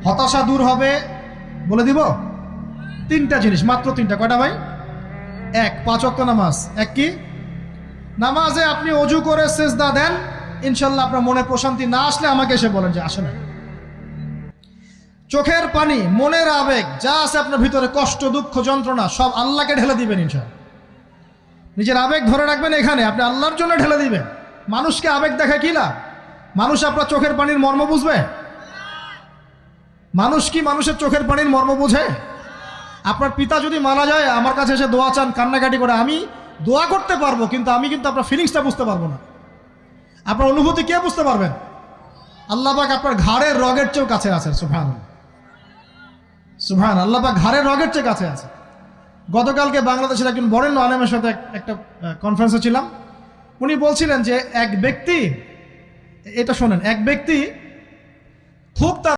হতাশা দূর হবে। বলে দিব তিনটা জিনিস, মাত্র তিনটা। কয়টা ভাই? এক, 5 ওয়াক্ত নামাজ। এক কি? নামাজে আপনি অজু করে সিজদা দেন, ইনশাল্লাহ আপনার মনে প্রশান্তি না আসলে আমাকে এসে বলেন যে আসে না। চোখের পানি, মনের আবেগ যা আছে আপনার ভিতরে, কষ্ট, দুঃখ, যন্ত্রণা, সব আল্লাহকে ঢেলে দিবেন ইনশাল্লাহ। নিজের আবেগ ধরে রাখবেন এখানে, আপনি আল্লাহর জন্য ঢেলে দিবেন। মানুষকে আবেগ দেখায় কি লাভ? মানুষ আপনার চোখের পানির মর্ম বুঝবে? মানুষ কি মানুষের চোখের পানির মর্ম বুঝে? আপনার পিতা যদি মারা যায়, আমার কাছে এসে দোয়া চান, কান্নাকাটি করে, আমি দোয়া করতে পারবো, কিন্তু আমি কিন্তু আপনার ফিলিংসটা বুঝতে পারবো না। আপনার অনুভূতি কে বুঝতে পারবেন? আল্লাহ পাক আপনার ঘাড়ের রগের চেয়েও কাছে আছে। সুবহানাল্লাহ, সুবহানাল্লাহ, আল্লাহ পাক ঘাড়ের রগের চেয়ে কাছে আছে। গতকালকে বাংলাদেশের একজন বরেণ্য আলেমের সাথে একটা কনফারেন্সে ছিলাম। উনি বলছিলেন যে এক ব্যক্তি, এটা শোনেন, এক ব্যক্তি খুব তার